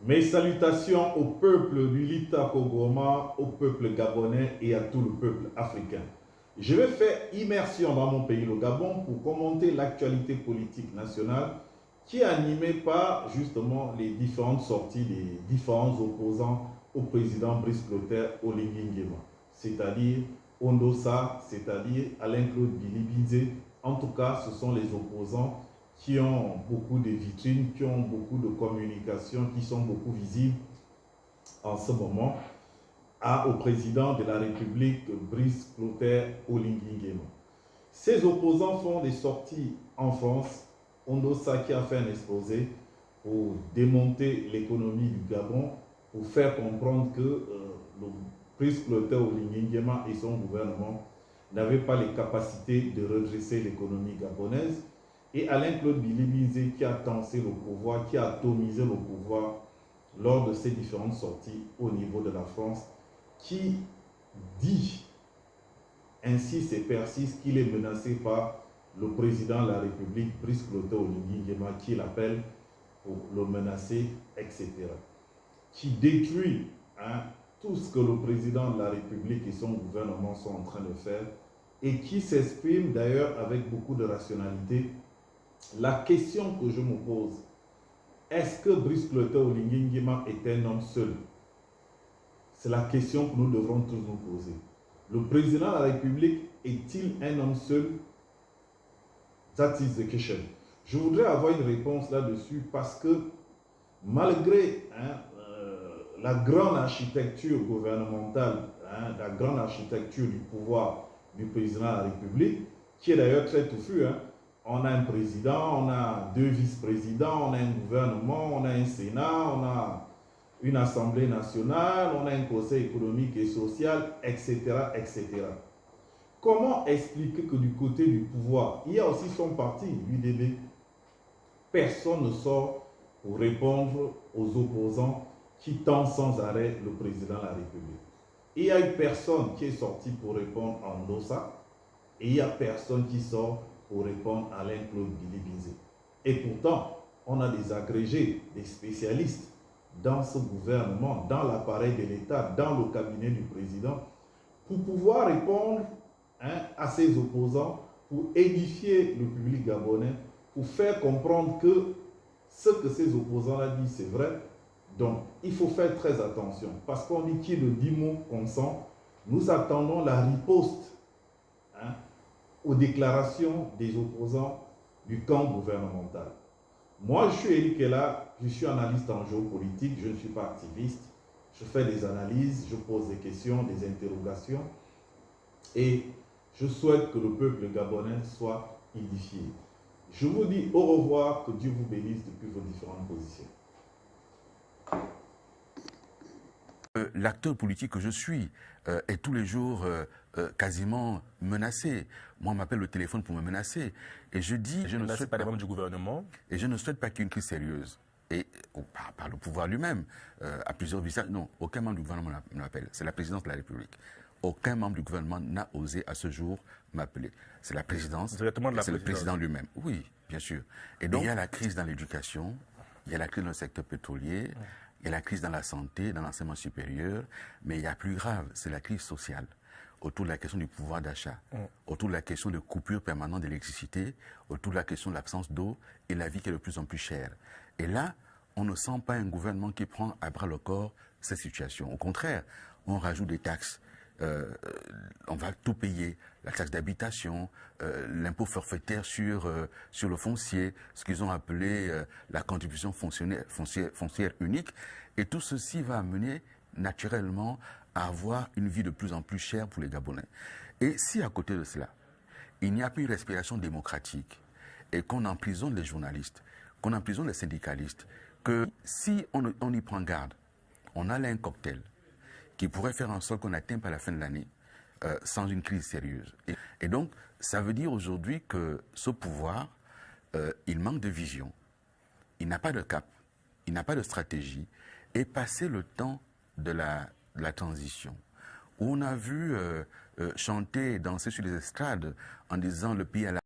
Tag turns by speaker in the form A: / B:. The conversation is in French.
A: Mes salutations au peuple du Lita Kogoma, au peuple gabonais et à tout le peuple africain. Je vais faire immersion dans mon pays, le Gabon, pour commenter l'actualité politique nationale qui est animée par justement les différentes sorties des différents opposants au président Brice Clotaire Oligui Nguema, c'est-à-dire Ondosa, c'est-à-dire Alain-Claude Bilibinze. En tout cas, ce sont les opposants qui ont beaucoup de vitrines, qui ont beaucoup de communication, qui sont beaucoup visibles en ce moment au président de la République, Brice Clotaire Oligui Nguema. Ces opposants font des sorties en France. Ondosa qui a fait un exposé pour démonter l'économie du Gabon, pour faire comprendre que le Brice Clotaire Oligui Nguema et son gouvernement n'avaient pas les capacités de redresser l'économie gabonaise. Et Alain-Claude Bilibinze qui a tensé le pouvoir, qui a atomisé le pouvoir lors de ces différentes sorties au niveau de la France, qui dit, insiste et persiste qu'il est menacé par le président de la République, Brice Clotaire Oligui Nguema, qui l'appelle pour le menacer, etc. Qui détruit tout ce que le président de la République et son gouvernement sont en train de faire et qui s'exprime d'ailleurs avec beaucoup de rationalité. La question que je me pose, est-ce que Brice Clotaire Oligui Nguema est un homme seul? C'est la question que nous devrons tous nous poser. Le président de la République est-il un homme seul? That is the question. Je voudrais avoir une réponse là-dessus parce que malgré la grande architecture gouvernementale, la grande architecture du pouvoir du président de la République, qui est d'ailleurs très touffu, on a un président, on a deux vice-présidents, on a un gouvernement, on a un Sénat, on a une Assemblée nationale, on a un Conseil économique et social, etc., etc. Comment expliquer que du côté du pouvoir, il y a aussi son parti, l'UDB, personne ne sort pour répondre aux opposants qui tentent sans arrêt le président de la République. Il y a une personne qui est sortie pour répondre à Ondosa et il y a personne qui sort pour répondre à Alain-Claude Bilibinze. Et pourtant, on a des agrégés, des spécialistes dans ce gouvernement, dans l'appareil de l'État, dans le cabinet du président, pour pouvoir répondre à ses opposants, pour édifier le public gabonais, pour faire comprendre que ce que ces opposants-là disent, c'est vrai. Donc, il faut faire très attention, parce qu'on dit qu'il y ait de 10 mots consent. Nous attendons la riposte aux déclarations des opposants du camp gouvernemental. Moi, je suis Eli Kela, je suis analyste en géopolitique, je ne suis pas activiste. Je fais des analyses, je pose des questions, des interrogations. Et je souhaite que le peuple gabonais soit édifié. Je vous dis au revoir, que Dieu vous bénisse depuis vos différentes positions.
B: L'acteur politique que je suis est tous les jours quasiment menacé. Moi, on m'appelle le téléphone pour me menacer. Et je dis...
C: Je ne souhaite pas les membres du gouvernement.
B: Et je ne souhaite pas qu'il y ait une crise sérieuse. Et par le pouvoir lui-même, à plusieurs visages. Non, aucun membre du gouvernement ne m'appelle. C'est la présidence de la République. Aucun membre du gouvernement n'a osé à ce jour m'appeler. C'est la présidence, c'est le président lui-même. Oui, bien sûr. Et donc, il y a la crise dans l'éducation, il y a la crise dans le secteur pétrolier, il y a la crise dans la santé, dans l'enseignement supérieur, mais il y a plus grave, c'est la crise sociale, autour de la question du pouvoir d'achat, autour de la question de coupure permanente d'électricité, autour de la question de l'absence d'eau et la vie qui est de plus en plus chère. Et là, on ne sent pas un gouvernement qui prend à bras le corps cette situation. Au contraire, on rajoute des taxes. On va tout payer, la taxe d'habitation, l'impôt forfaitaire sur le foncier, ce qu'ils ont appelé la contribution foncière unique. Et tout ceci va amener naturellement à avoir une vie de plus en plus chère pour les Gabonais. Et si à côté de cela, il n'y a plus une respiration démocratique et qu'on emprisonne les journalistes, qu'on emprisonne les syndicalistes, que si on y prend garde, on a là un cocktail qui pourrait faire en sorte qu'on n'atteigne pas la fin de l'année sans une crise sérieuse. Et donc, ça veut dire aujourd'hui que ce pouvoir, il manque de vision, il n'a pas de cap, il n'a pas de stratégie, et passer le temps de la transition, où on a vu chanter et danser sur les estrades en disant le pays à la